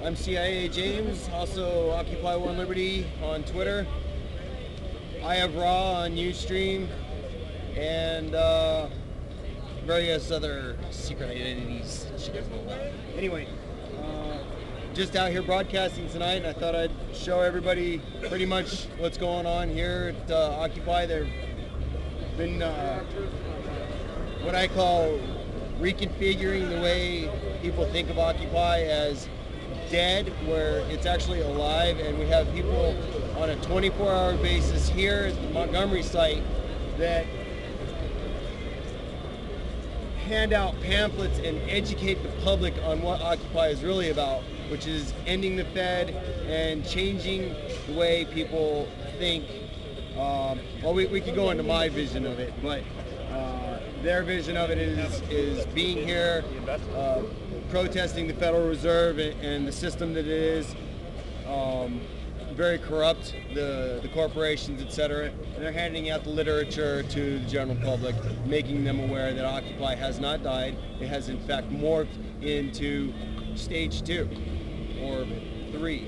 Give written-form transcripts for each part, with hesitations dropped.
I'm CIA James, also Occupy One Liberty on Twitter. I have Raw on Ustream, and various other secret identities she doesn't know about. Anyway, just out here broadcasting tonight, and I thought I'd show everybody pretty much what's going on here at Occupy. There've been what I call reconfiguring the way people think of Occupy as dead, where it's actually alive, and we have people on a 24-hour basis here at the Montgomery site that hand out pamphlets and educate the public on what Occupy is really about, which is ending the Fed and changing the way people think. Well, we could go into my vision of it, but their vision of it is being here, protesting the Federal Reserve and the system that it is, very corrupt, the corporations, etc. And they're handing out the literature to the general public, making them aware that Occupy has not died. It has in fact morphed into stage 2 or 3,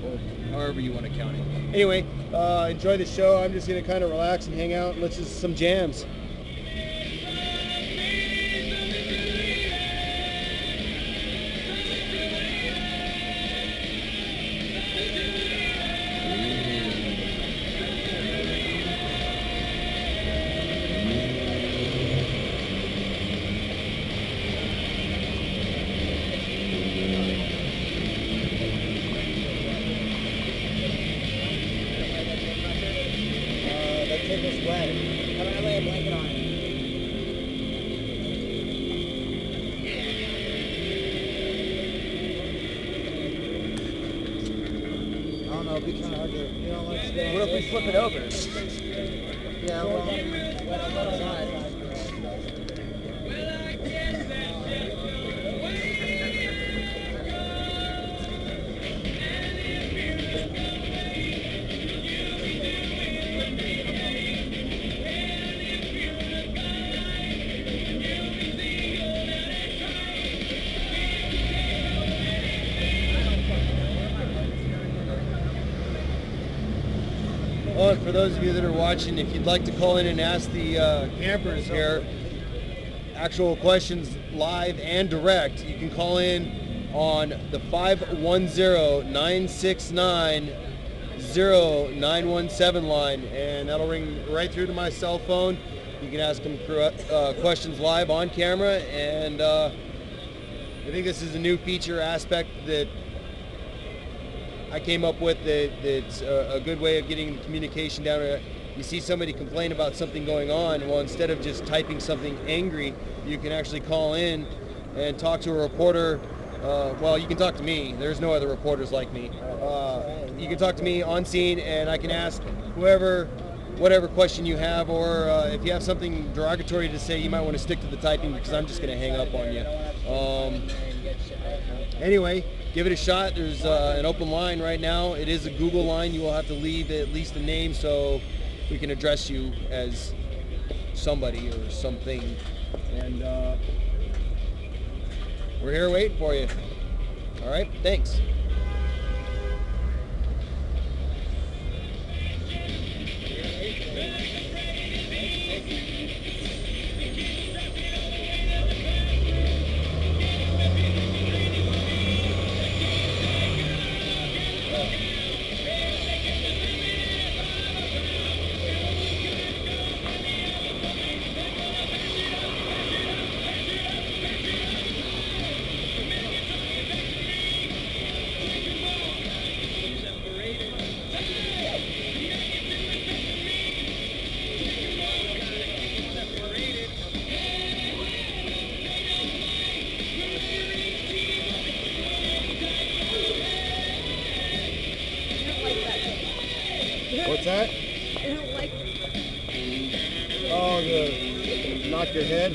or however you want to count it. Anyway, enjoy the show. I'm just going to kind of relax and hang out and listen to some jams. What if we flip it over? Yeah, well, Oh, and for those of you that are watching, if you'd like to call in and ask the campers here actual questions live and direct, you can call in on the 510-969-0917 line, and that'll ring right through to my cell phone. You can ask them questions live on camera, and I think this is a new feature aspect that I came up with that's a good way of getting communication down. You see somebody complain about something going on, well, instead of just typing something angry, you can actually call in and talk to a reporter. Well, you can talk to me. There's no other reporters like me. You can talk to me on scene, and I can ask whatever question you have, or if you have something derogatory to say, you might want to stick to the typing, because I'm just going to hang up on you. Anyway, give it a shot. There's an open line right now. It is a Google line. You will have to leave at least a name so we can address you as somebody or something. And we're here waiting for you. All right, thanks. What's that? I don't like it. Oh, the knock your head?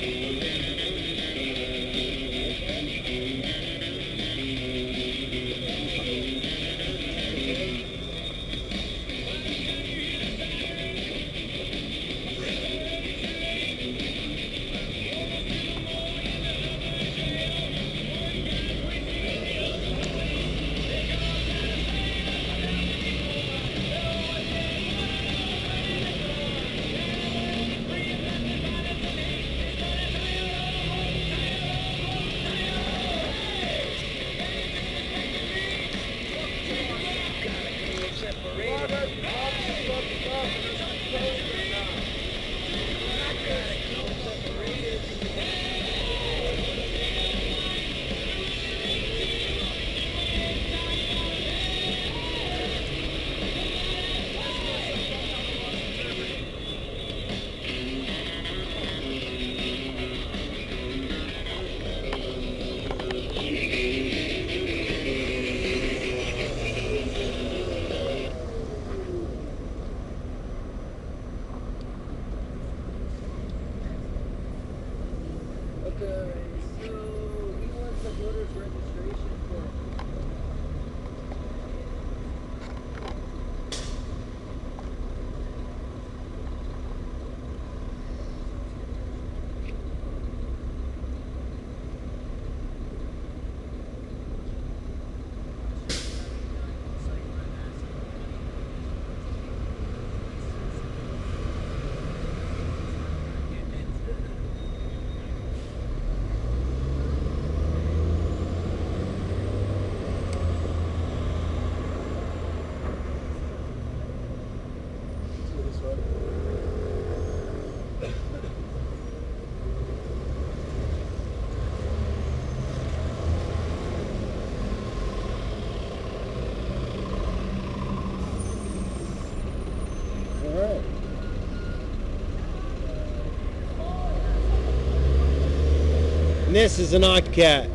this is an Occat.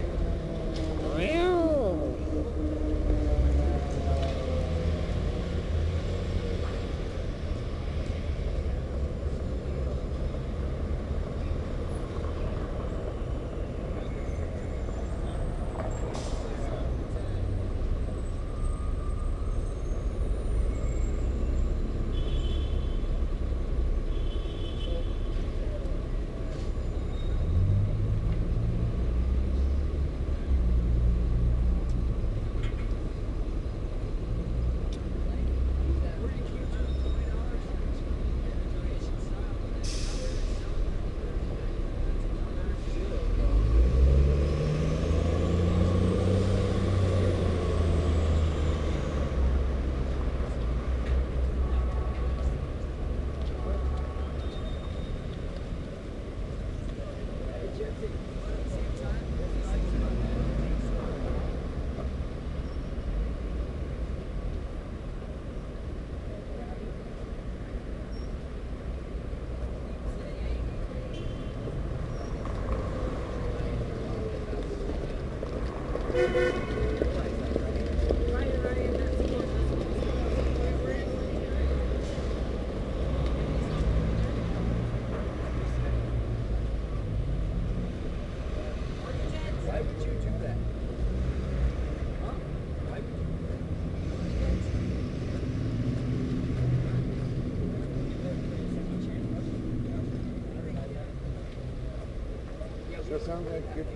That sounds like good.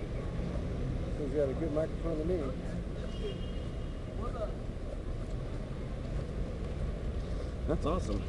He's got a good microphone to me. That's awesome.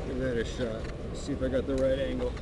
Give that a shot. See if I got the right angle.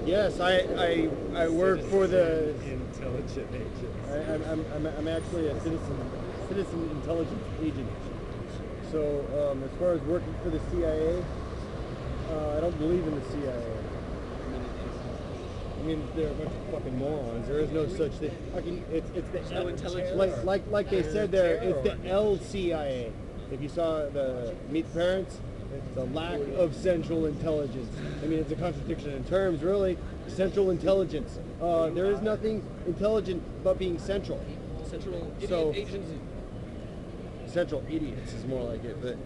Yes, I work for the intelligent agent. I'm actually a citizen intelligence agent. So as far as working for the CIA, I don't believe in the CIA. I mean, they're a bunch of fucking morons. There is no such thing. It's the no intelligence. Like they said there, it's the LCIA. If you saw the Meet the Parents, the lack of central intelligence. I mean, it's a contradiction in terms, really. Central intelligence. There is nothing intelligent but being central. Central So- agency. Central idiots is more like it, but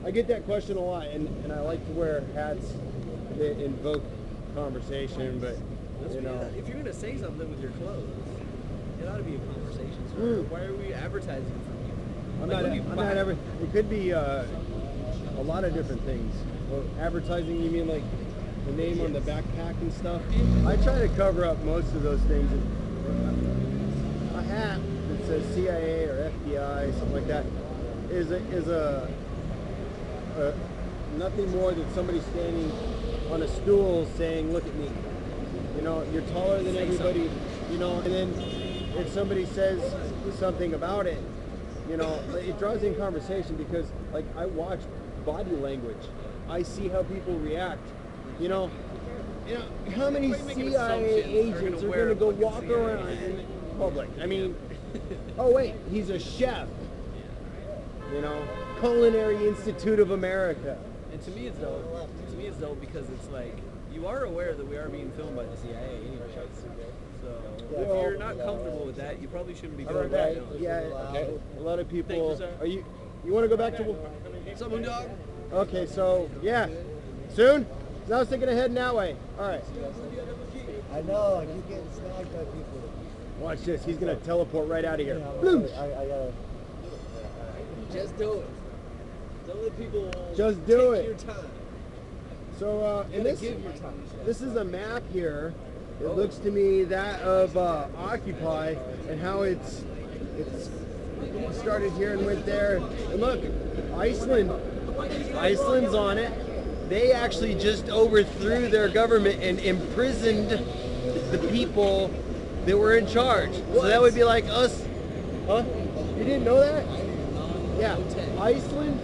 I get that question a lot, and I like to wear hats that invoke conversation, but you know. If you're gonna say something with your clothes, it ought to be a conversation. So why are we advertising from you? I'm not ever. It could be a lot of different things. Well, advertising, you mean like the name on the backpack and stuff? I try to cover up most of those things. A hat that says CIA or FBI, something like that, is a nothing more than somebody standing on a stool saying, "Look at me." You know, you're taller than everybody. You know, and then if somebody says something about it, you know, it draws in conversation because, like, I watch body language. I see how people react. You know, how many CIA agents are going to go walk around in public? I mean, oh wait, he's a chef. You know, Culinary Institute of America. And to me it's dope. To me it's dope because it's like, you are aware that we are being filmed by the CIA anyway. So if you're not comfortable with that, you probably shouldn't be doing that. Yeah, a lot of people. Are you want to go back to? Someone dog. Okay, so yeah, soon. So I was thinking of heading that way. All right. I know, I keep getting snagged by people. Watch this. He's gonna teleport right out of here. I gotta. Just do it. Don't let people Just do take it. your time. So in this, give your time. this is a map here. It looks to me that of Occupy and how it's started here and went there. And look, Iceland's on it. They actually just overthrew their government and imprisoned the people that were in charge. So that would be like us. Huh? You didn't know that? Yeah. Iceland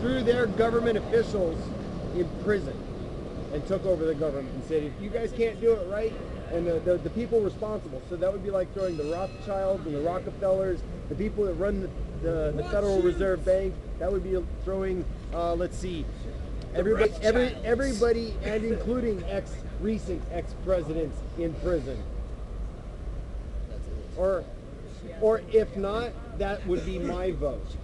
threw their government officials in prison and took over the government and said, if you guys can't do it right, and the people responsible. So that would be like throwing the Rothschilds and the Rockefellers, the people that run the Federal Reserve Bank. That would be throwing, let's see, everybody, and including recent ex-presidents in prison. Or if not, that would be my vote,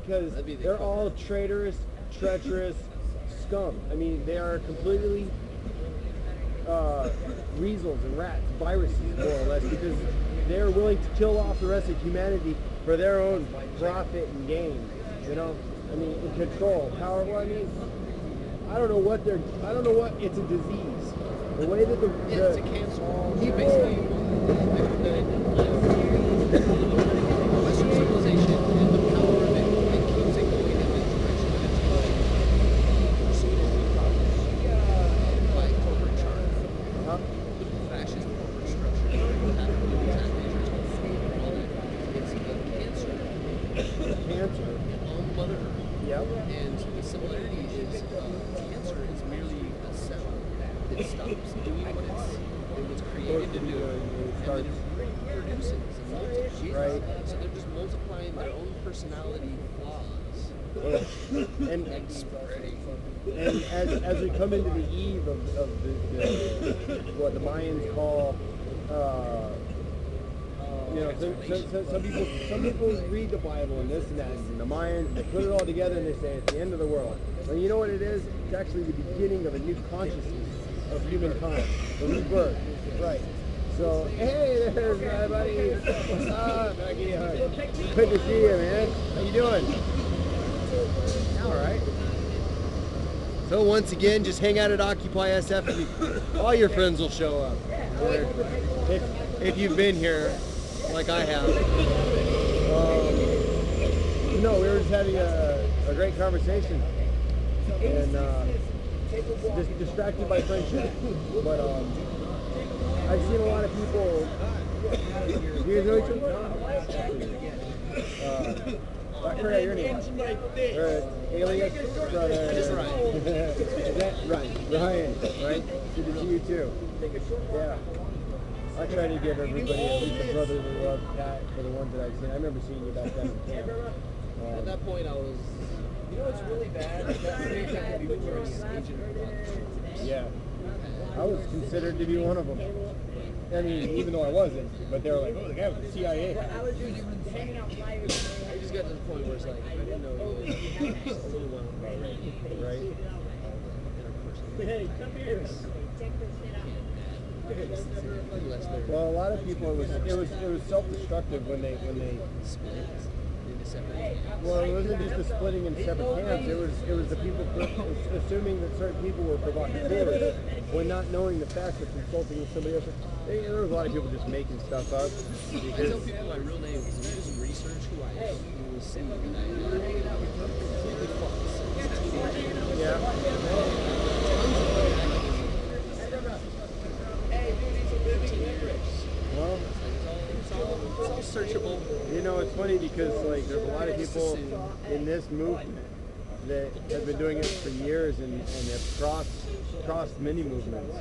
because they're all traitorous, treacherous scum. I mean, they are completely weasels and rats, viruses, more or less, because they're willing to kill off the rest of humanity for their own profit and gain. You know, I mean, in control, power. Well, I mean, I don't know what it's a disease. The way that It's a cancer. people, Western civilization and the power of it keeps it going in this direction. It's pursued by corporate charter, fascist corporate structure, it's a cancer on Mother Earth. Yep. And the similarity is cancer is merely a cell that stops doing what it was created to do, and then it reproduces and multiplies. Right. So they're just multiplying their own personality flaws and spreading. And as we come into the eve of what the Mayans call, you know, some people read the Bible and this and that, and the Mayans, they put it all together and they say it's the end of the world. Well, you know what it is? It's actually the beginning of a new consciousness of humankind, the rebirth. Right. So, hey, there's my buddy. What's up? Good to see you, man. How you doing? All right. So once again, just hang out at Occupy SF and all your friends will show up. If you've been here, like I have. No, we were just having a great conversation. And just distracted by friendship. But I've seen a lot of people. You guys know each other? I forgot your name. Alias? Just Ryan. Is that Ryan, right? Good to see you too. Yeah. I try to give everybody at least a brotherly love pat for the ones that I've seen. I remember seeing you back then in camp. At that point, I was. You know what's really bad? That people were agent of Yeah. I was considered to be one of them. I mean, even though I wasn't, but they were like, oh, the guy was the CIA. I just got to the point where it's like, I didn't know it was a little one about it. Right? Hey, come here. Well, a lot of people, it was self-destructive when they Split into separate. well, it wasn't just the splitting in separate camps. It was the people assuming that certain people were provocateurs when not knowing the facts or consulting with somebody else. There was a lot of people just making stuff up. I tell people my real name because if you just research who I am, you will see that I am completely false. Yeah. Well, It's all searchable. you know, it's funny. funny because like there's a lot of people in this movement that have been doing it for years and have crossed many movements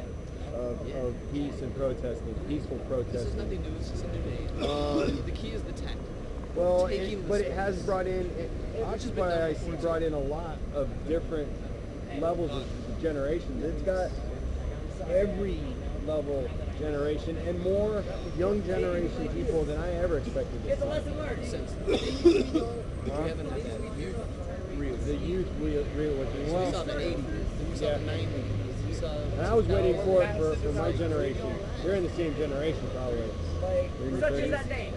of peace and protesting, peaceful protesting. This is nothing new. It's just a debate. The key is the tech. Well, but it has brought in, Occupy I see brought in a lot of different levels of generations. It's got every level generation and more young generation people than I ever expected to see. Since we haven't had that youth real. The youth real with me. We Well, saw the 80s, we saw the 90s, we saw... and I was waiting for it for my generation. You're in the same generation probably. You're in your 30s.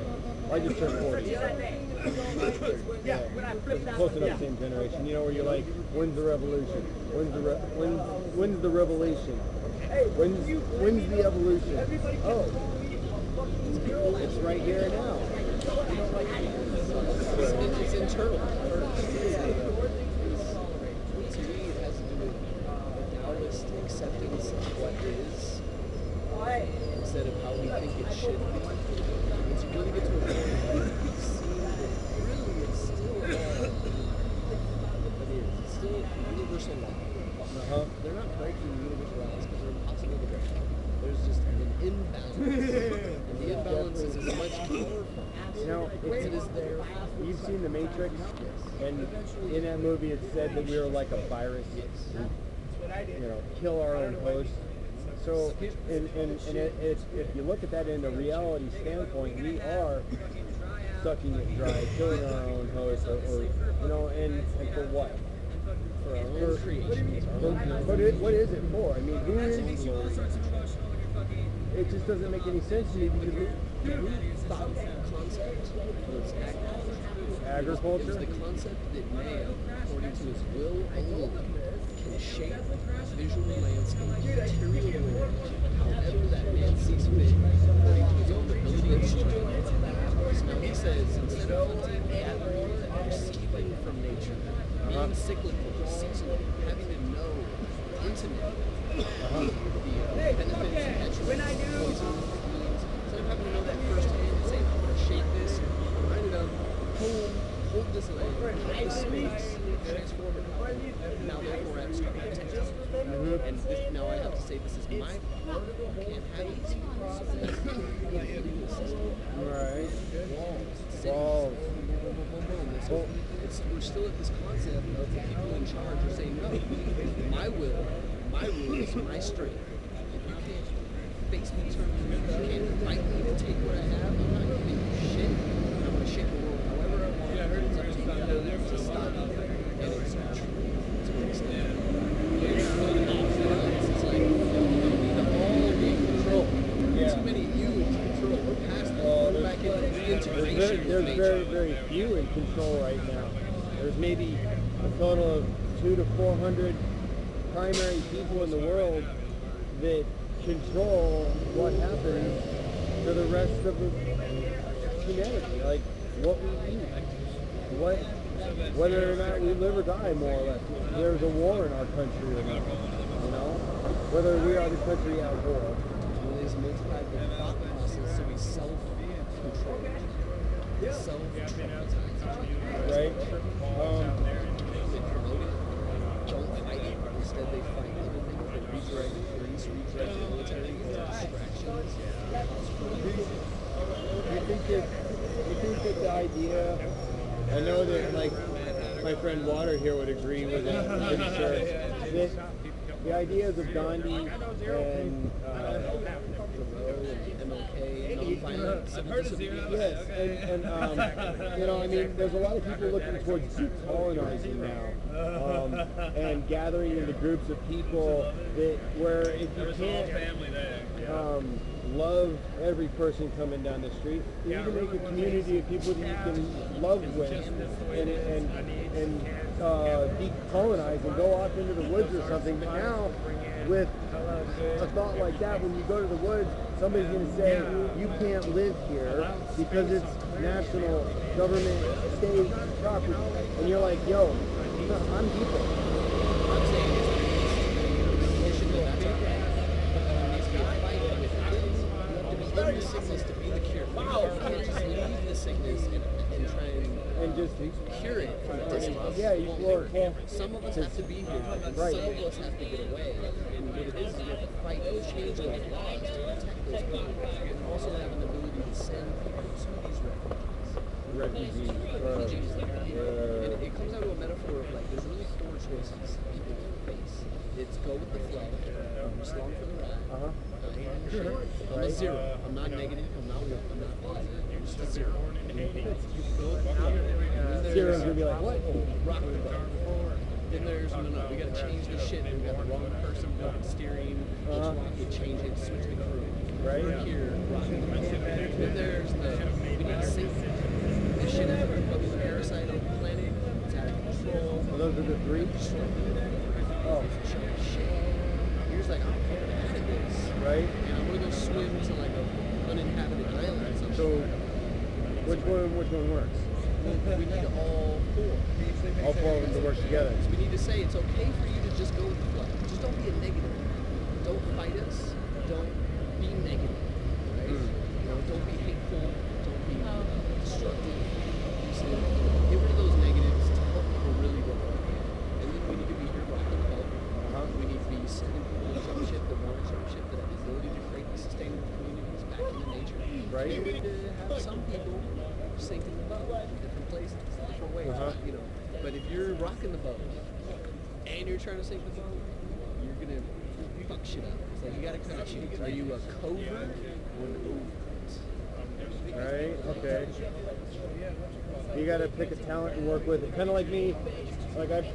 I just turned 40. Yeah, close enough same generation. You know where you're like, when's the revolution? When's the revolution? When's the evolution? Oh, it's right here and now. It's internal first. To me, it has to do with a Taoist acceptance of what is instead of how we think it should be. Once you really get to a point where you see that really it's still it's still universal law. They're not breaking universal laws because they're impossible to break. There's just an imbalance. And the imbalance is as much powerful as it is there. You've seen The Matrix? Yes. And in that movie it said that we were like a virus. You know, kill our own host. So, if you look at that in a reality standpoint, we are sucking it dry, killing our own host, or you know, and for what? For our own creation. What is it for? I mean, who is glory? It just doesn't make any sense to me because Who thought that concept was agriculture? It was the concept that man, according to his will alone, can shape visual landscape, material world, however that man sees fit, according to his own ability and strength. So now he says, instead of hunting, gathering, receiving from nature, being cyclical, seasonal, having to know intimately the benefits and attributes, instead of having to know that firsthand and saying, I'm going to shape this, grind it up, hold this land, hold this space, transform it, now therefore I have to start my attention. And this, now I have to say this is my part, you can't have it. So that's the legal system. Right. Walls. So we're still at this concept of the people in charge are saying, no, my will, my rules, my strength. If you can't face me, turn me, you can't fight me to take what I have, I'm not going to make you shit. I'm going to shape the world however I want. It's up to you to stop me. And it's not true. It's what it's not. It's like, we need to all be in control. Too many of you in control. We're past that. We're back into integration. There's very, very few in control right now. There's maybe a total of 200 to 400 primary people in the world that control what happens to the rest of the humanity, like what we eat, whether or not we live or die, more or less. There's a war in our country or not, you know, whether we are the country at war. Well, it's multiplied the thought process, so we self-control, self-traumatize. Right? They promote it, don't fight it, instead they fight other things. They redirect the police, redirect the military, distractions. You think that the idea, I know that like my friend Water here would agree with it, I'm pretty sure, that the ideas of Gandhi and MLK, non-violent civil disobedience. yes, and you know, I mean, there's a lot of people looking towards decolonizing now, and gathering into groups of people that where if you can't love every person coming down the street, you can make a community of people that you can love with and decolonize and go off into the woods or something. But now, with a thought like that, when you go to the woods, somebody's going to say, you can't live here because it's national government, state property. And you're like, yo, I'm people. I'm saying it should go back to our life. There needs to be a fight with it. You have to be in the sickness to be the cure. You can't just leave the sickness and try and just cure it from a distance. Yeah, you well, some of us have to be here, and right. some of us have to get away. And what it is we have to fight and change those laws to protect those people. And also have an ability to send people to these refugees. Refugees. And it comes down to a metaphor of like, there's really four choices people face. It's go with the flow, just along for the ride. I'm a zero. I'm not negative. I'm not one. I'm not positive. I'm just a zero. Zero's gonna be like, what? Rock the boat. Then there's no. We gotta change the shit. We got the wrong person blocking steering. Each rock we change it, switch the crew. Right. We're here, rocking the boat. Then there's the we need to sink this shit is a fucking parasite on the planet. It's out of control. Well, those are the three. Oh, Shit. You're just like, I'm bad at this. right. And I'm gonna go swim to like a uninhabited island or something. So, which one works? We need all four. All four of them to work together. So we need to say it's okay for you to just go with the flow. Just don't be a negative. Don't fight us. Don't be negative. Right? You know, don't be hateful. Don't be destructive. Just, get rid of those negatives to help people really go. And then we need to be here rocking the boat. We need to be sending people to jump ship that want to jump ship, that have the ability to create these sustainable communities back in the nature. Right. And we need to have some people sinking the boat in different places, different ways. You know. But if you're rocking the boat and you're trying to sink the boat, you're gonna fuck shit up. It's like you gotta kind of choose. Are you a covert or an overt? Right. Okay. You gotta pick a talent and work with it. Kind of like me. Like I've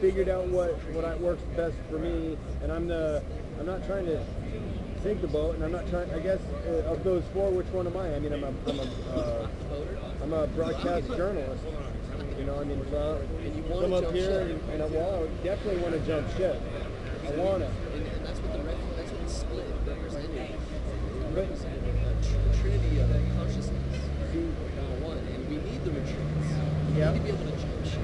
figured out what works best for me, and I'm not trying to sink the boat, and I'm not trying. I guess of those four, which one am I? I mean, I'm a broadcast journalist. You know, I mean, so come up here and I definitely want to jump ship. I want to. And that's what the split represented. But a trinity of consciousness. Number one, and we need the retreats. We need to be able to jump ship.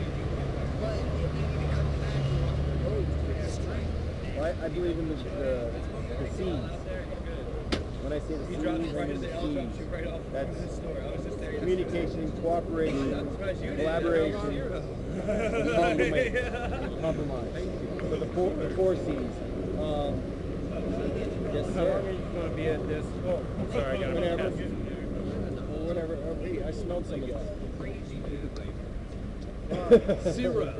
But we need to come back and rock the boat with strength. Well, I believe in the seeds. When I say the seeds, I mean the seeds. That's communication, cooperation, collaboration, and compromise. So the four C's. Yes, sir. Going to be at this. Oh, sorry, I got Whatever. Hey, I smelled some of that. Zero.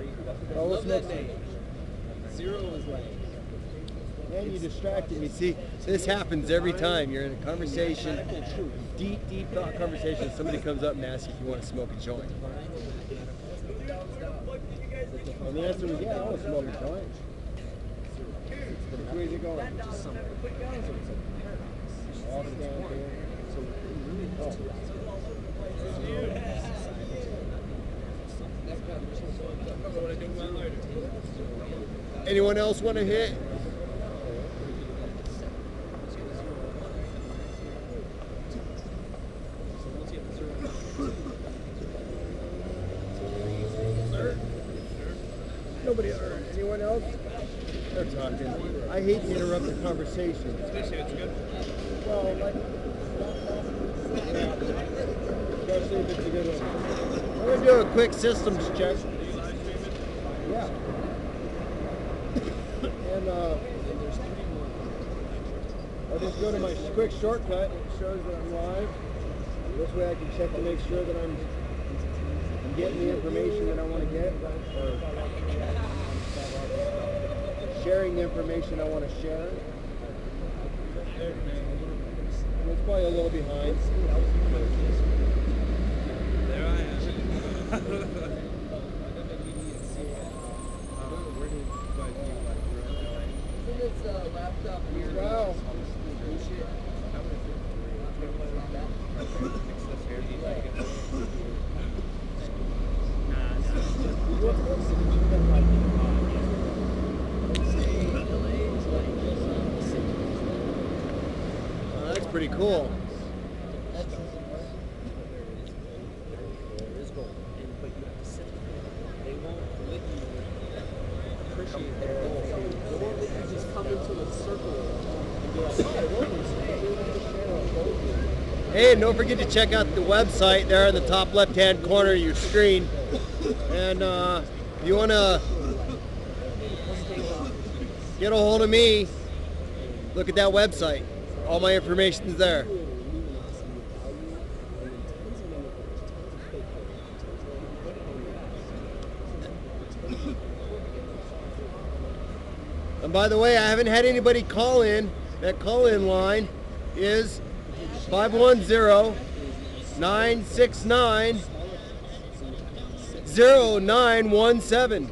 Oh, Love that name. Zero is like. Man, you distracted me. See, this happens every time you're in a conversation, deep thought conversation. Somebody comes up and asks you if you want to smoke a joint. And the answer was, yeah, I want to smoke a joint. Which way is it going? All stand here. Anyone else want to hit? Nobody heard. Anyone else? They're talking. I hate to interrupt the conversation. Especially it's good. Well, like, especially if it's a good one. I'm going to do a quick systems check. Yeah. And I'll just go to my quick shortcut. It shows that I'm live. This way I can check to make sure that I'm getting the information that I want to get, or sharing the information I want to share. It's probably a little behind. There I am. Laptop here. Wow. That's pretty cool. Appreciate their goal. They won't let you just come into a circle and be like, hey, welcome to share our goal here. Hey, and don't forget to check out the website there in the top left-hand corner of your screen. And if you want to get a hold of me, look at that website. All my information's there. And by the way, I haven't had anybody call in. That call-in line is 510-969-0917.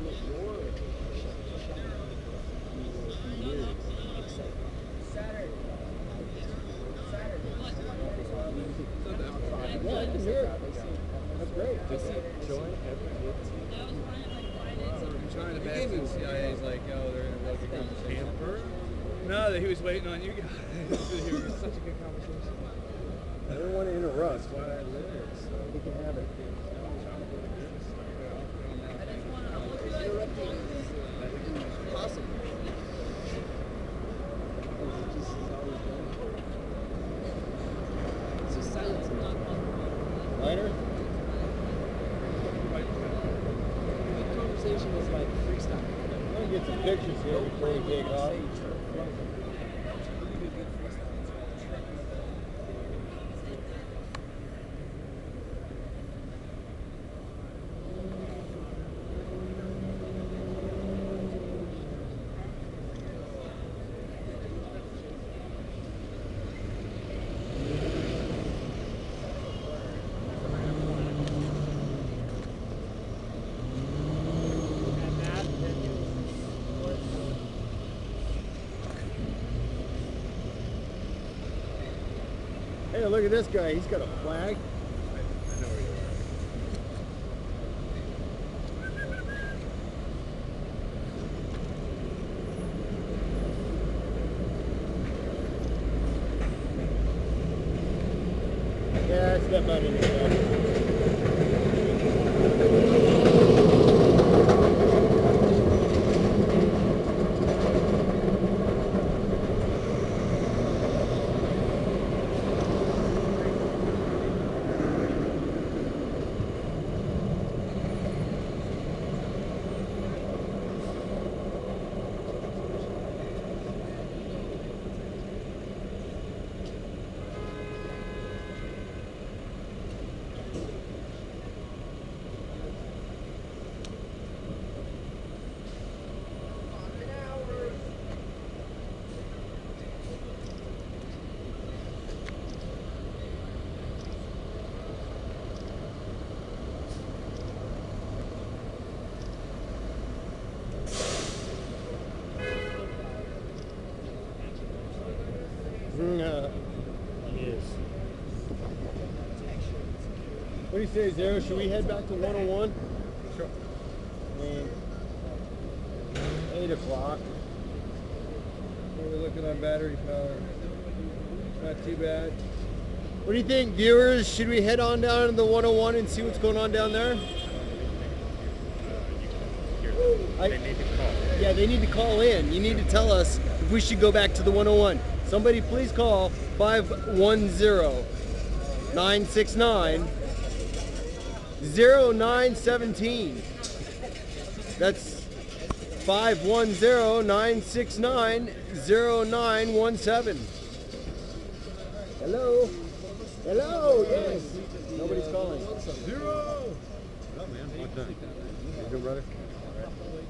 That's great. I'm trying to back to the CIA's like, oh, they're in a real good conversation. No, that he was waiting on you guys. It was such a good conversation. I don't want to interrupt. That's why I live. So we can have it. Possible. So silence is not Lighter? good conversation is like freestyle. I'm going to get some pictures here before we take off. Hey, look at this guy. He's got a flag. Yeah, step out in the stuff. Yes. What do you say, Zero? Should we head back to 101? Sure. 8 o'clock. We're looking on battery power. Not too bad. What do you think, viewers? Should we head on down to the 101 and see what's going on down there? They need to call. Yeah, they need to call in. You need to tell us if we should go back to the 101. Somebody please call 510-969-0917. That's 510-969-0917. Hello? Hello? Yes. Nobody's calling. Zero! Oh, man. What's that? You good, brother?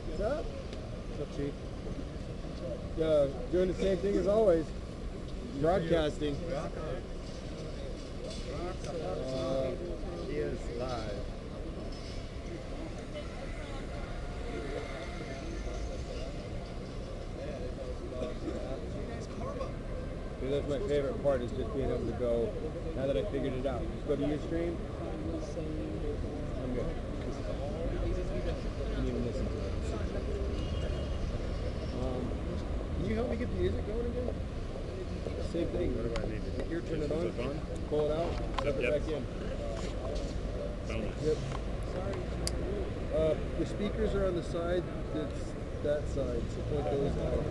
What's up? What's up, Chief? Doing the same thing as always. Broadcasting. He is live. Dude, that's my favorite part, is just being able to go, now that I figured it out. Just go to your stream. I'm good. Can even listen to it. Can you help me get the music going again? Same thing. What do I need to do? Here, turn it on. Is it on? Pull it out. Step it Yep. back in. Bonus. Yep. The speakers are on the side that's that side, so point those out.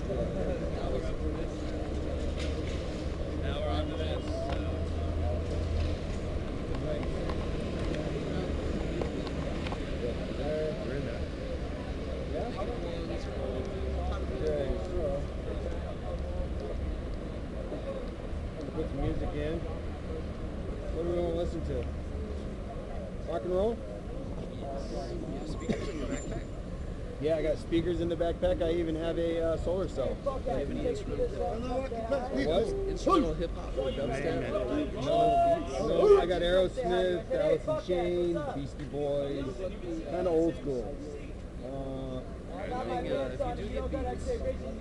Now we're on to this. We're in that. Yeah? Okay, so. Put some music in. What do we want to listen to? Rock and roll? Speakers in your backpack? Yeah, I got speakers in the backpack. I even have a solar cell. Do you have any instrumental What? instrumental hip hop or dubstep? No, I got Aerosmith, Alice in Chains, Beastie Boys, kind of old school. If you do get beats,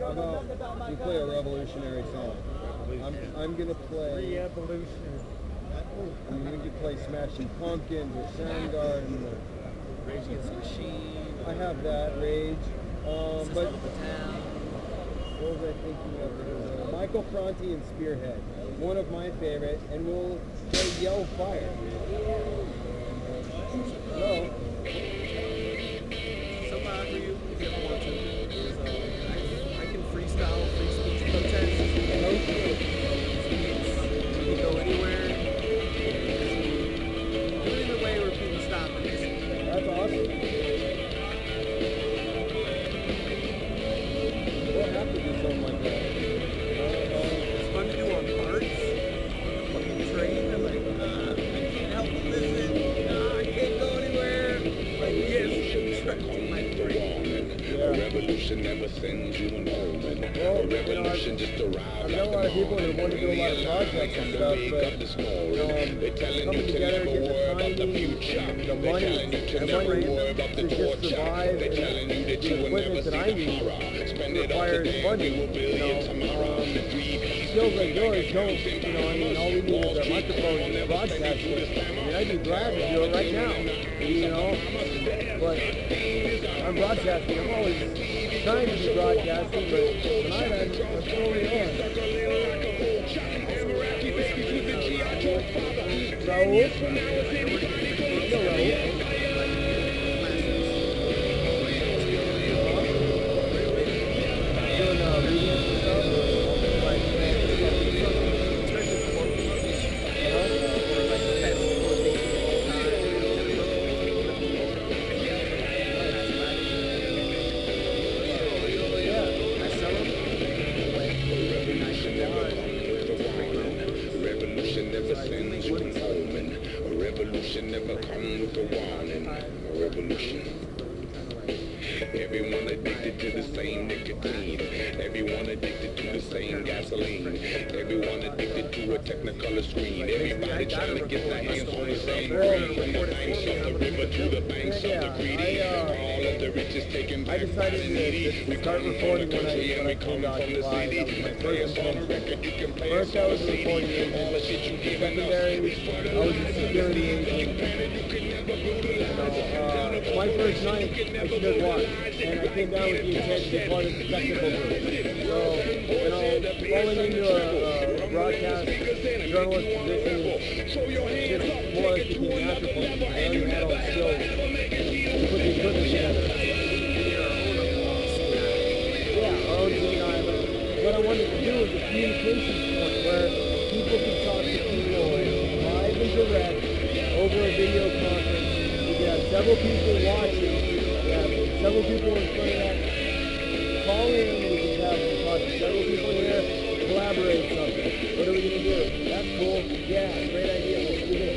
How about we play a revolutionary song? I'm gonna play. I'm gonna play Smashing Pumpkins or Soundgarden. Rage Against the Machine, I have that Rage. But System of a Town. what was I thinking of? Michael Franti and Spearhead, one of my favorite, and we'll play Yell Fire. Hello. Somebody for you, if you ever want to, is I can freestyle free speech protests. You can go anywhere. Do it in a way where people stop and listen. That's awesome. We'll have to do something like that. It's fun to do on parts, on the fucking train. I'm like, I can't help but listen. I can't go anywhere. Like, yes, trapped in my brain. A revolution never sends you an omen. A revolution just arrives. I've got a lot of people that want to do a lot of projects and stuff, but they're telling coming you to together, never get worry the about the timing, future. the They're money, telling you to the never money worry about the to just torture. survive, They're telling you that you the will never equipment that I see the need horror. Spend it all requires today, money. we will billion tomorrow. The 3Ds. Skills like yours don't, I mean, all we need is a microphone and broadcasting. I mean, I'd be glad to do it right now, but I'm broadcasting. I'm always trying to be broadcasting, but tonight I'm totally on. Raul? Revolution never sends you an omen. A revolution never comes with a warning. A revolution. Everyone addicted to the same nicotine. Everyone addicted to the same gasoline. Everyone addicted to a technicolor screen. Everybody trying to get their hands on the same green. From the banks of the river to the banks of the greedy. All of the riches taken I back by decided the needy. We to start come from the recording when country and we I come came to from the Occupy. city. That was my Play us first on a intention. record, you can play First us I on a was a recording CD. agent. All the shit you giving us. Secondary, I was a security agent. My first night, I stood watch, and I came down with the intent to be part of the technical group. So, falling into a broadcast journalist position just more or less became natural for me. I already had all the skills to put the equipment together. Yeah, our own CNI, but what I wanted to do was a communications point where people could talk to people live and direct over a video conference. We could have several people watching, we have several people in front of that call in, we could have talk to several people here, collaborate something. What are we going to do? That's cool. Yeah, great idea. Let's do this.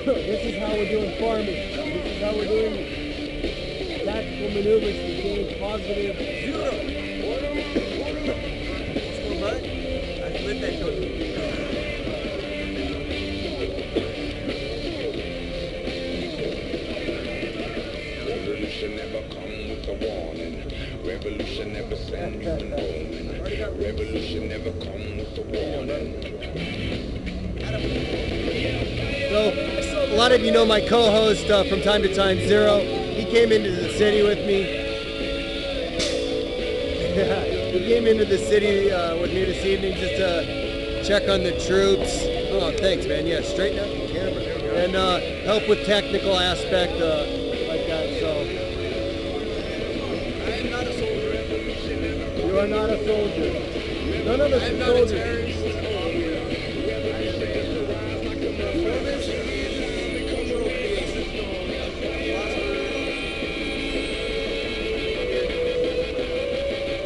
This is how we're doing farming. This is how we're doing tactical maneuvers to gain positive zero. Bud, I've lived that joke. Revolution never come with a warning. Revolution never send you an omen. Revolution never come with a warning. So, a lot of you know my co-host from time to time, Zero. He came into the city with me. He came into the city with me this evening just to check on the troops. Oh, thanks, man. Yeah, straighten out the camera. And help with technical aspect like that. So, I am not a soldier. you are not a soldier. None of us I am are not a soldiers. terrorist.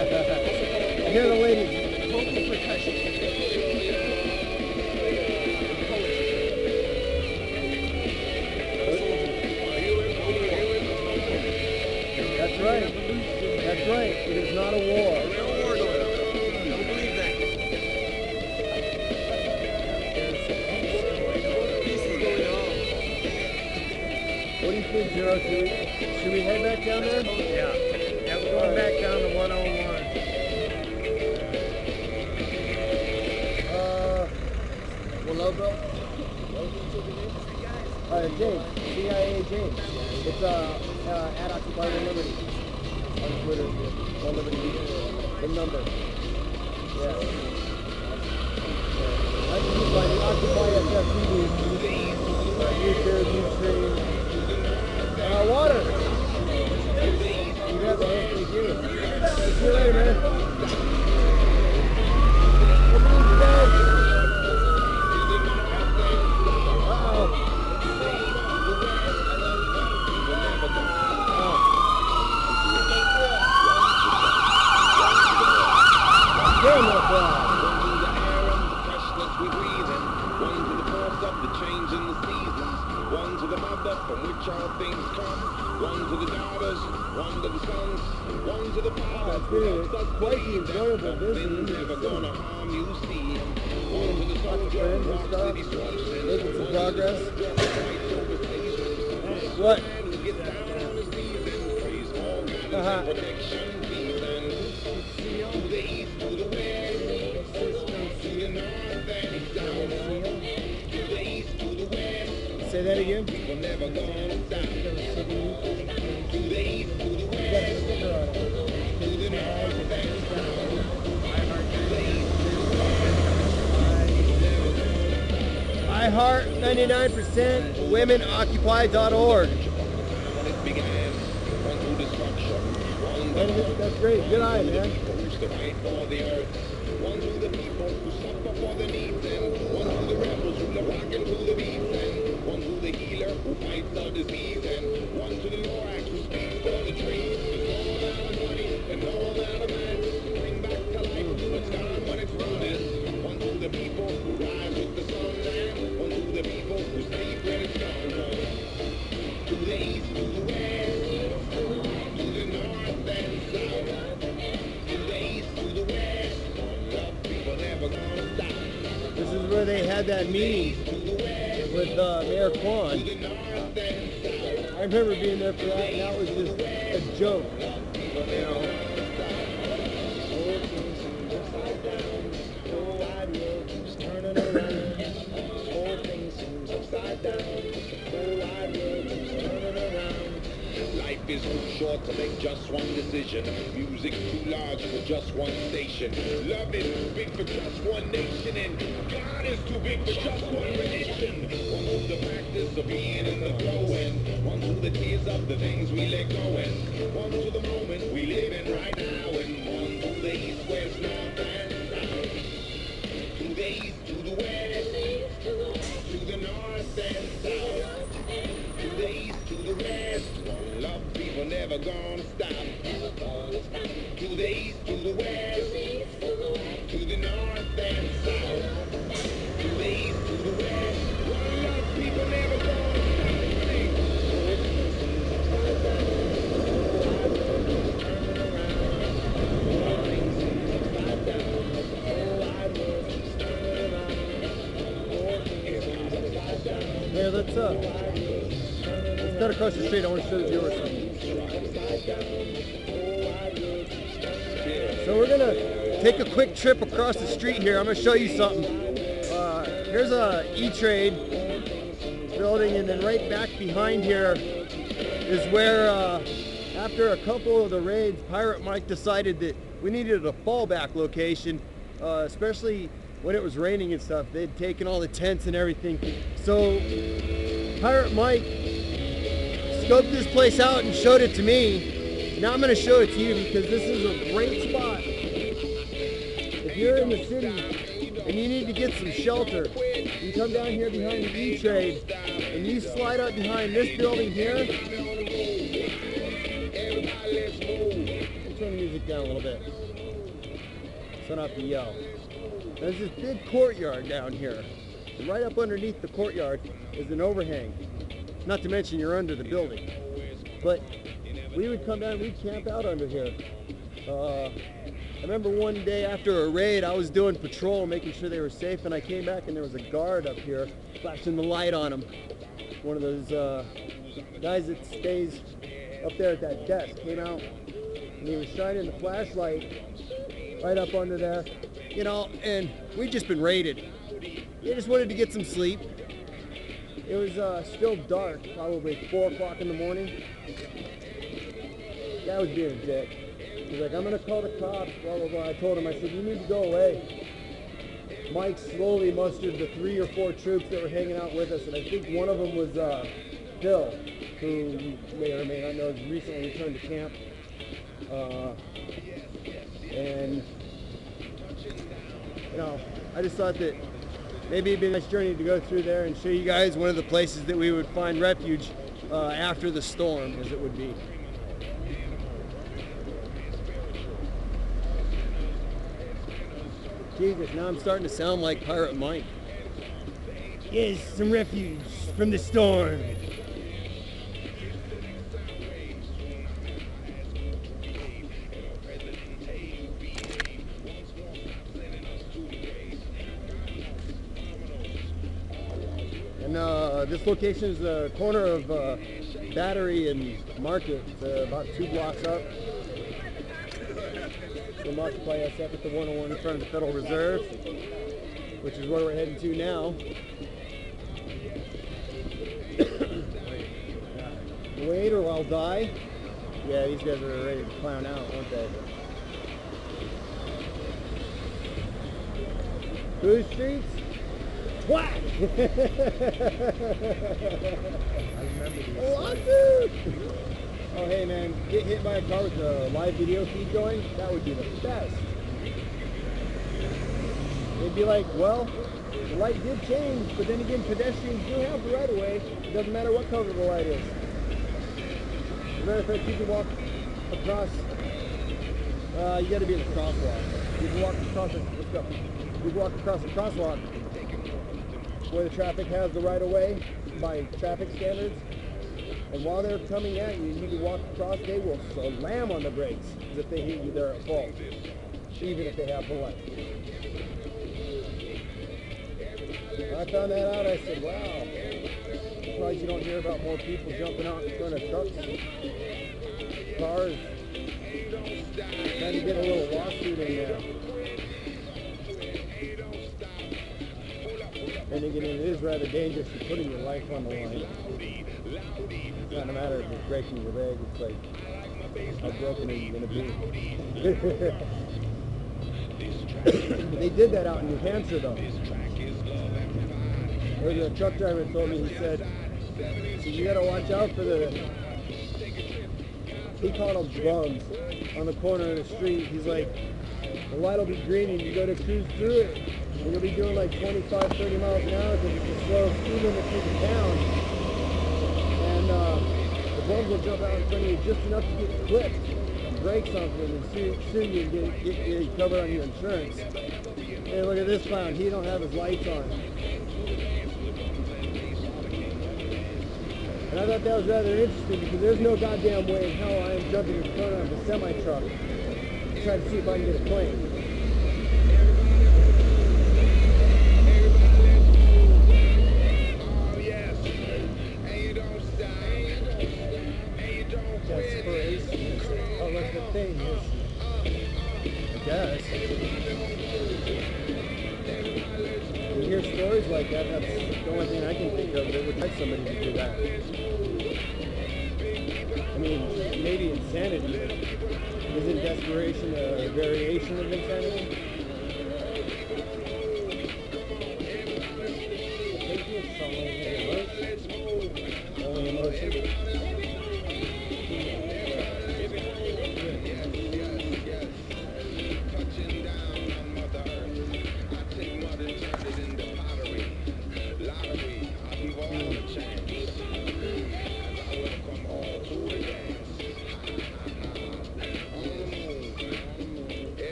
Hear the lady. Vocal percussion. That's right. That's right. It is not a war. Don't believe that. Peace is going on. What do you think, Zero? Should we head back down there? Yeah. Yeah, we're going back down to 101. Hello, bro. James. CIA James. It's at Occupy the Liberty on Twitter. On Liberty. The number. Yeah. I can use my OccupySFTV. YouTube, Ustream. Water. You got the whole thing here. See you later, man. From which all things come, one to the daughters, one to the sons, one to the fathers. That's quite the enjoyable business. Never gonna harm you, see him. One to the soldier, making some progress. What? Protection, to the east, to the west, to the north and south, to the east, to the west. Say that again. We're never gonna stop. To the east, to the west, to the north and south. I heart 99%, womenoccupy.org. That's great. Good eye, man. Who's the fight for the earth? One to the people who suffer for the needs, and one to the rebels who love rockin' to the beats, and one to the healer who fights the disease, and one to the Lorax who speaks for the trees. It's all out of money and all out of man to bring back to life what's gone when it's ruined. One to the people who rise with the sun, and one to the people who sleep when it's gone. To the east, to the west, to the north and south, to the east, to the west. Love people never gonna stop. This is where they had that meeting with Mayor Kwan. I remember being there for that, and that was just a joke. But, you know. Life is too short to make just one decision. Music's too large for just one station. Love is too big for just one nation, and God is too big for just one religion. One to the practice of being in the flow, and one to the tears of the things we let go, and one to the moment we live in right now, and one to the east, west, north, and south. To the east, to the west, to the north and south. To the east, to the west. One love, people never gonna stop. To the east, to the west, to the north and south. To the east, to the west. One love, people never gonna stop. Here, let's cut across the street. I want to show the viewers something. So we're gonna take a quick trip across the street here. I'm gonna show you something. Here's a E-Trade building, and then right back behind here is where, after a couple of the raids, Pirate Mike decided that we needed a fallback location, especially when it was raining and stuff. They'd taken all the tents and everything. So Pirate Mike scoped this place out and showed it to me. Now I'm going to show it to you because this is a great spot. If you're in the city and you need to get some shelter, you come down here behind the E-Trade and you slide up behind this building here. Let's turn the music down a little bit so I don't have to yell. There's this big courtyard down here. And right up underneath the courtyard is an overhang. Not to mention you're under the building. But we would come down, we'd camp out under here. I remember one day after a raid, I was doing patrol, making sure they were safe, and I came back and there was a guard up here flashing the light on him. One of those guys that stays up there at that desk came out and he was shining the flashlight right up under there, you know, and we'd just been raided. They just wanted to get some sleep. It was still dark, probably 4 o'clock in the morning. The guy was being a dick. He's like, I'm going to call the cops, blah, blah, blah. I told him, I said, you need to go away. Mike slowly mustered the 3 or 4 troops that were hanging out with us, and I think one of them was Bill, who you may or may not know has recently returned to camp. And, you know, I just thought that maybe it'd be a nice journey to go through there and show you guys one of the places that we would find refuge after the storm, as it would be. Jesus, now I'm starting to sound like Pirate Mike. Yes, some refuge from the storm. And this location is the corner of Battery and Market, about 2 blocks up. From OccupySF at the 101 in front of the Federal Reserve, which is where we're heading to now. Wait or I'll die. Yeah, these guys are ready to clown out, aren't they? Whose streets? Whack! I remember these. Lawsuit! Oh, hey man, get hit by a car with the live video feed going? That would be the best. They'd be like, well, the light did change, but then again, pedestrians do have the right of way. It doesn't matter what color the light is. As a matter of fact, you can walk across, you gotta be in the crosswalk. You can walk across you can walk across the crosswalk where the traffic has the right of way by traffic standards. And while they're coming at you, you can walk across, they will slam on the brakes as if they hit you there at fault, even if they have the light. When I found that out, I said, wow, I'm surprised you don't hear about more people jumping out in front of trucks, cars, trying to get a little lawsuit in there. And again, it is rather dangerous. You're putting your life on the line. It's not a matter of just breaking your leg. It's like, how broken are you going to be? They did that out in New Hampshire, though. There was a truck driver told me, he said, so you got to watch out for he called them bums on the corner of the street. He's like, the light will be green and you go to cruise through it. And you'll be doing like 25, 30 miles an hour because it's a slow speed limit through the town. And the bums will jump out in front of you just enough to get clipped and break something and sue you and get covered on your insurance. Hey, look at this clown. He don't have his lights on. And I thought that was rather interesting because there's no goddamn way in hell I am jumping in front of a semi-truck to try to see if I can get a claim. I guess. You hear stories like that, that's the only thing I can think of that would like somebody to do that. I mean, maybe insanity. Isn't desperation a variation of insanity? Only emotion.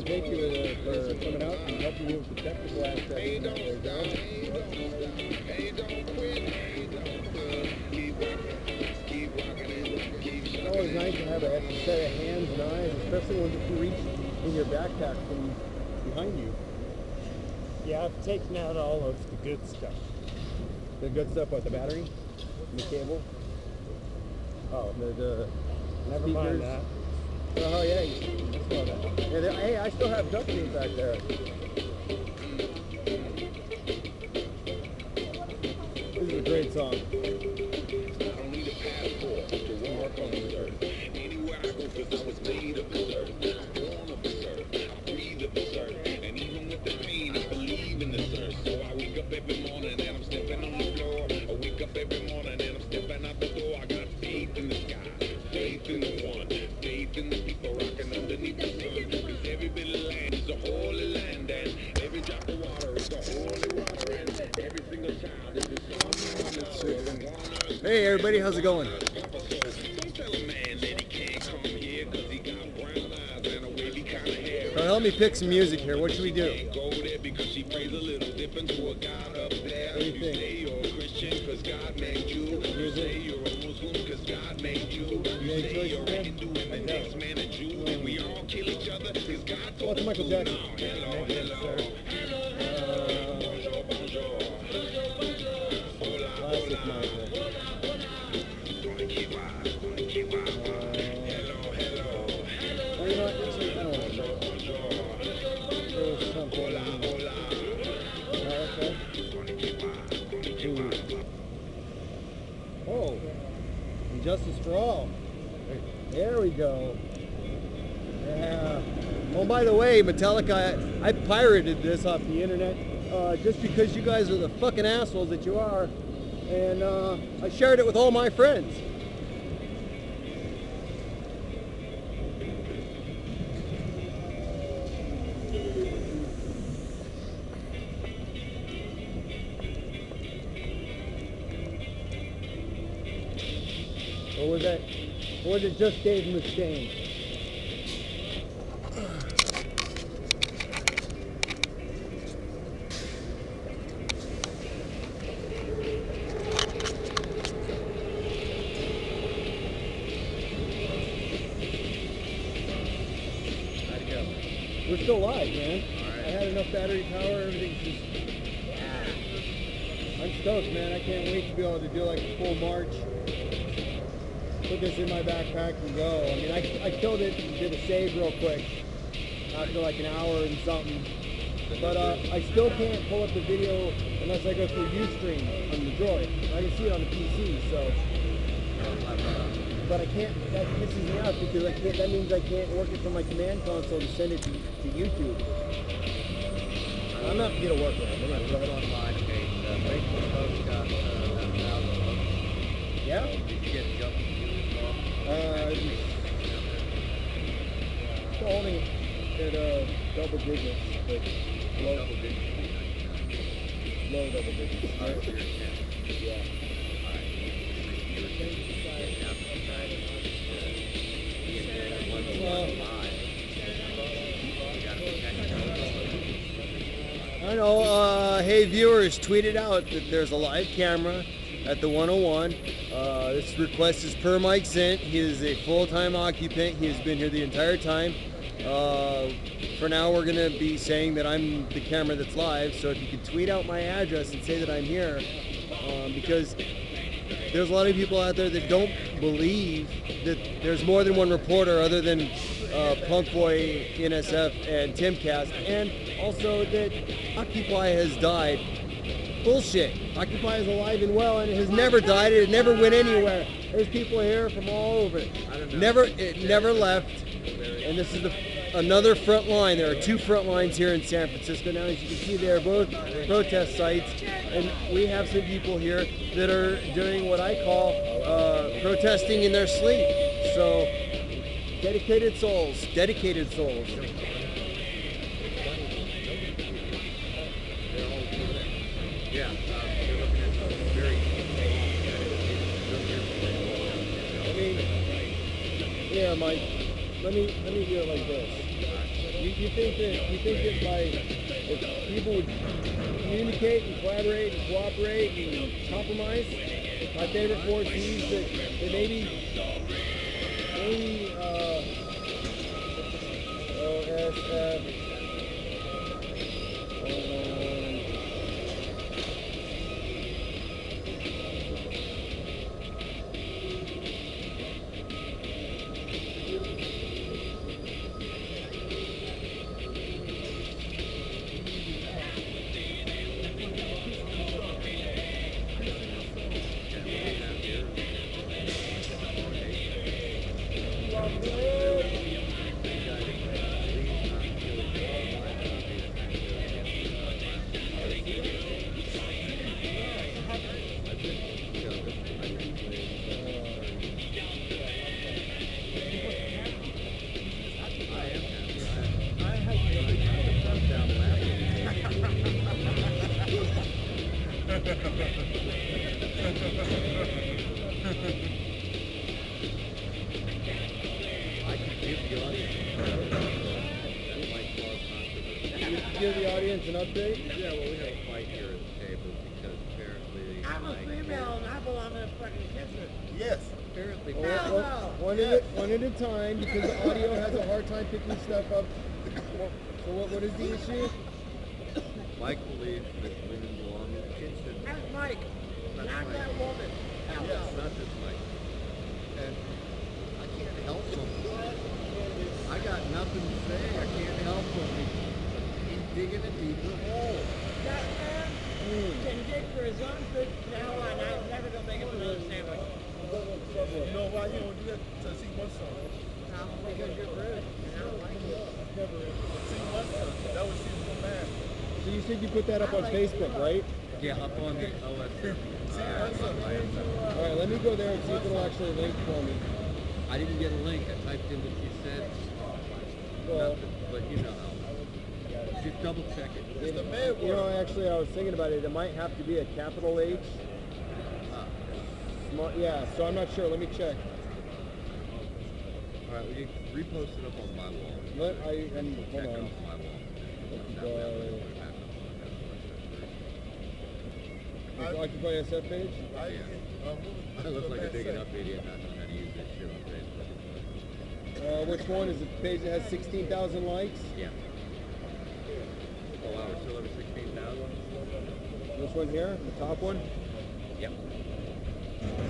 want to thank you for coming out and helping me with the technical aspect. It's always nice to have a set of hands and eyes, especially when you can reach in your backpack from behind you. Yeah, I've taken out all of the good stuff. The good stuff, what, the battery? And the cable? Oh, the Never speakers. mind that. Oh, yeah, I saw that. Yeah, hey, I still have duct tape back there. This is a great song. Anywhere I go, 'cause I was made of absurd. Born of absurd. I breathe of absurd. And even with the pain, I believe in the surge. So I wake up every morning and I'm stepping on the floor. I wake up every morning and I'm stepping out the door. I got faith in the sky, faith in the one, faith in the people rocking underneath the sun. 'Cause every bit of land is a holy land, and every drop of water is a holy water, and every single child is a son. Hey everybody, how's it going? Don't tell a man that he can't come here 'cause he got brown eyes and a wavy kind of hair. Now help me pick some music here. What should we do? Can't go there because she prays a little different to a God up there. What do you You think? say you're a Christian 'cause God made you. You say you're a Muslim 'cause God made you. You any say choices, you're a man? Hindu and the next man a Jew. And we all kill each other 'cause God told What's us Michael to. Jackson? Now, hello, hello. Bonjour, bonjour. Hola, Classic hola. Michael. Konnichiwa, konnichiwa. Hello, hello. Oh, you know what? Actually, I don't want to know. Bonjour. There's something. Hola, hola. Okay. Konnichiwa, konnichiwa. Oh, and justice for all. There we go. Yeah. Oh, by the way, Metallica, I pirated this off the internet just because you guys are the fucking assholes that you are. And I shared it with all my friends. Or was that? Or was it just Dave Mustaine? We're still live, man. I had enough battery power, everything's just... I'm stoked, man. I can't wait to be able to do like a full march. Put this in my backpack and go. I mean, I killed it and did a save real quick after like an hour and something. But I still can't pull up the video unless I go through Ustream on the Droid. I can see it on the PC, so... But I can't, that pisses me off because I can't, that means I can't work it from my command console to send it to YouTube. I'm not gonna get a workaround. I'm I read online, okay, the Facebook post got 1,000 votes. Yeah? Did you get jumping views off? Still holding it at double digits, but low double digits. Low double digits. Alright, so you're 10. Yeah. I know, hey viewers, tweeted out that there's a live camera at the 101. This request is per Mike Sent. He is a full-time occupant. He has been here the entire time. For now, we're going to be saying that I'm the camera that's live, so if you could tweet out my address and say that I'm here, because there's a lot of people out there that don't believe that there's more than one reporter other than Punk Boy, NSF, and Timcast, and also that Occupy has died. Bullshit. Occupy is alive and well, and it has never died. It never went anywhere. There's people here from all over. It never left. And this is another front line. There are two front lines here in San Francisco now. As you can see, they are both protest sites, and we have some people here that are doing what I call protesting in their sleep. So, dedicated souls, dedicated souls. Yeah, you're looking at something very... I mean, yeah, Mike, let me do it like this. You think that by if people would communicate and collaborate and cooperate and compromise, my favorite four C's that maybe OSF. Give the audience an update? Yeah, well, we have a fight here at the table because apparently... I'm a female and I belong in a fucking kitchen. Yes. Apparently... One at a time, because the audio has a hard time picking stuff up. So what is the issue? Mike believes that women belong in the kitchen. That's Mike. That's Not Mike. that woman. Yes, not just Mike. And I can't help him. I got nothing to say. I can't help him. He's digging a deeper hole. That man can dig for his own good now on. I'm never going to make him another sandwich. You know why you don't do that? To see what's on. No, because you're rude. And I don't like you. See what's on. That was his command. So you said you put that up on Facebook, right? Yeah, up on the OSF. All right, let me go there and see if it'll actually link for me. I didn't get a link. I typed in what you said. Well, nothing, but you know how. Just double check it. You know, actually, I was thinking about it. It might have to be a capital H. Small, yeah, so I'm not sure. Let me check. All right, well, you repost it up on my wall. Hold Check it on. off my wall. Occupy SF page? I look like a big enough idiot not knowing how to use this shit on Facebook. Which one is it? The page that has 16,000 likes? Yeah. Oh wow, we're still over 16,000? This one here, the top one? Yep.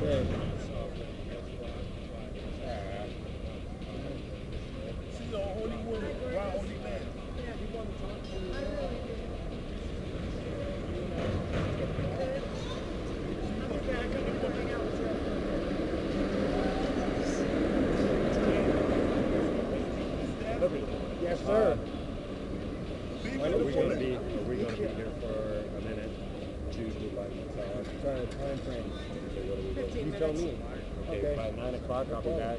Okay. She's the only woman, why only man? Yes, sir. Are we going to be here for a minute? Usually by Sorry, time frame. You 15 tell minutes. me. Okay, by 9 o'clock I'll be back.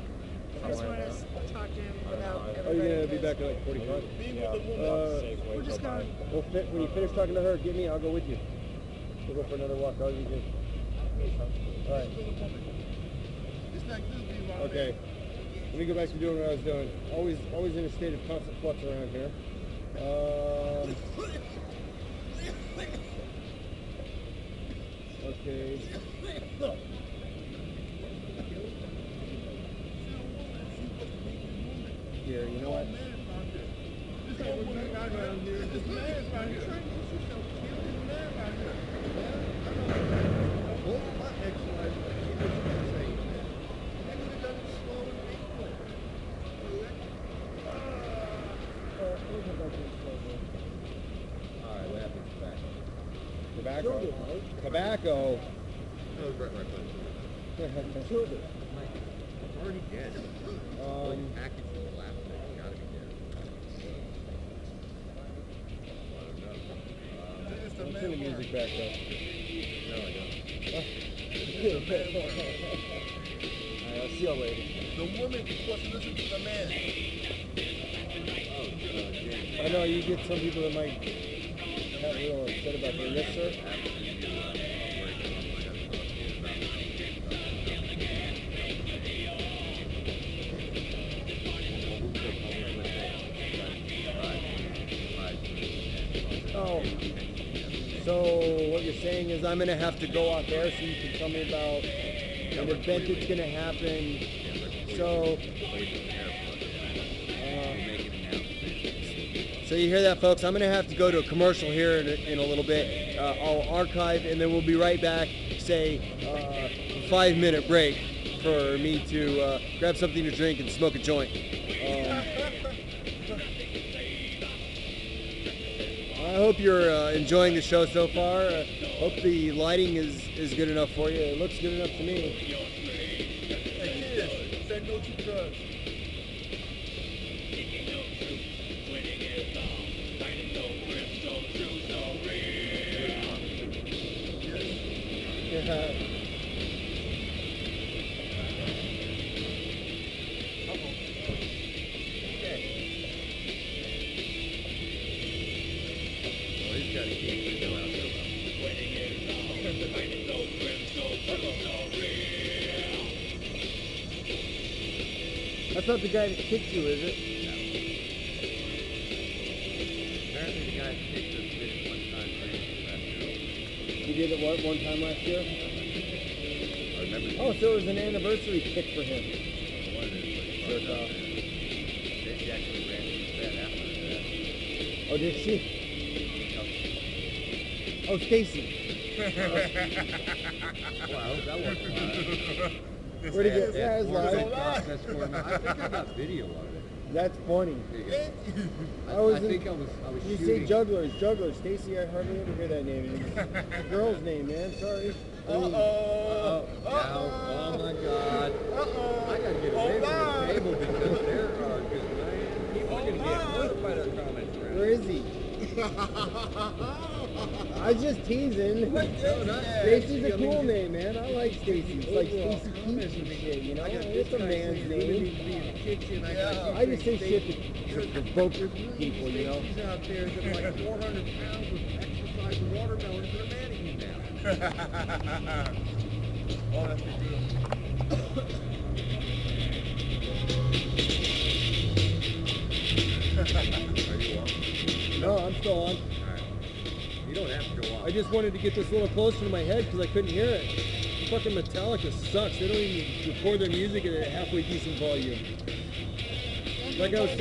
I just want to talk to him without Are you going to be back at like 45? Yeah, We're just going. Well, when you finish talking to her, get me, I'll go with you. We'll go for another walk. I'll use you. All right. Okay. Let me go back to doing what I was doing. Always in a state of constant flux around here. Okay. Here, you know what? Alright, what happened to tobacco? Tobacco. Tobacco. That was right. Killed it. It's already dead. Like packaged in plastic. It's gotta be dead. I don't know. Don't turn the music back up. No, I don't. Alright, I'll see y'all later. The woman is supposed to listen to the man. I know you get some people that might have real upset about that. Yes, sir. So what you're saying is I'm going to have to go off air so you can tell me about an event that's going to happen. So, so you hear that, folks? I'm going to have to go to a commercial here in a little bit. I'll archive, and then we'll be right back. Say a 5-minute break for me to grab something to drink and smoke a joint. I hope you're enjoying the show so far. Hope the lighting is good enough for you. It looks good enough to me. Yeah. That's not the guy that kicked you, is it? No. Apparently the guy that kicked us did it one time last year. He did it what, one time last year? I remember. Oh, so it was an anniversary kick for him. What it is, but she actually ran his bed after that. Oh, did she? Oh, Stacy. Well, I hope that wasn't live. Where'd he get? Yeah, it's live. Process for him. I think I got video of it. That's funny. There you go. I think I was You shooting. say jugglers. Stacy, I hardly ever hear that name. It's a girl's name, man. Sorry. Oh my God. I gotta get away from the table because there are just people are gonna get hurt by their comments. Where is he? I was just teasing. Stacy's a cool name, man. I like Stacy. It's like Stacy Keach and shit, you know? It's a man's name. I just say shit to provoke people, you know? Stacy's out there that are like 400 pounds with exercise watermelons that are mannequin now. Oh, that's pretty good. Are you on? No, I'm still on. You don't have to go on. I just wanted to get this a little closer to my head because I couldn't hear it. Fucking Metallica sucks. They don't even record their music at a halfway decent volume. Like I was saying.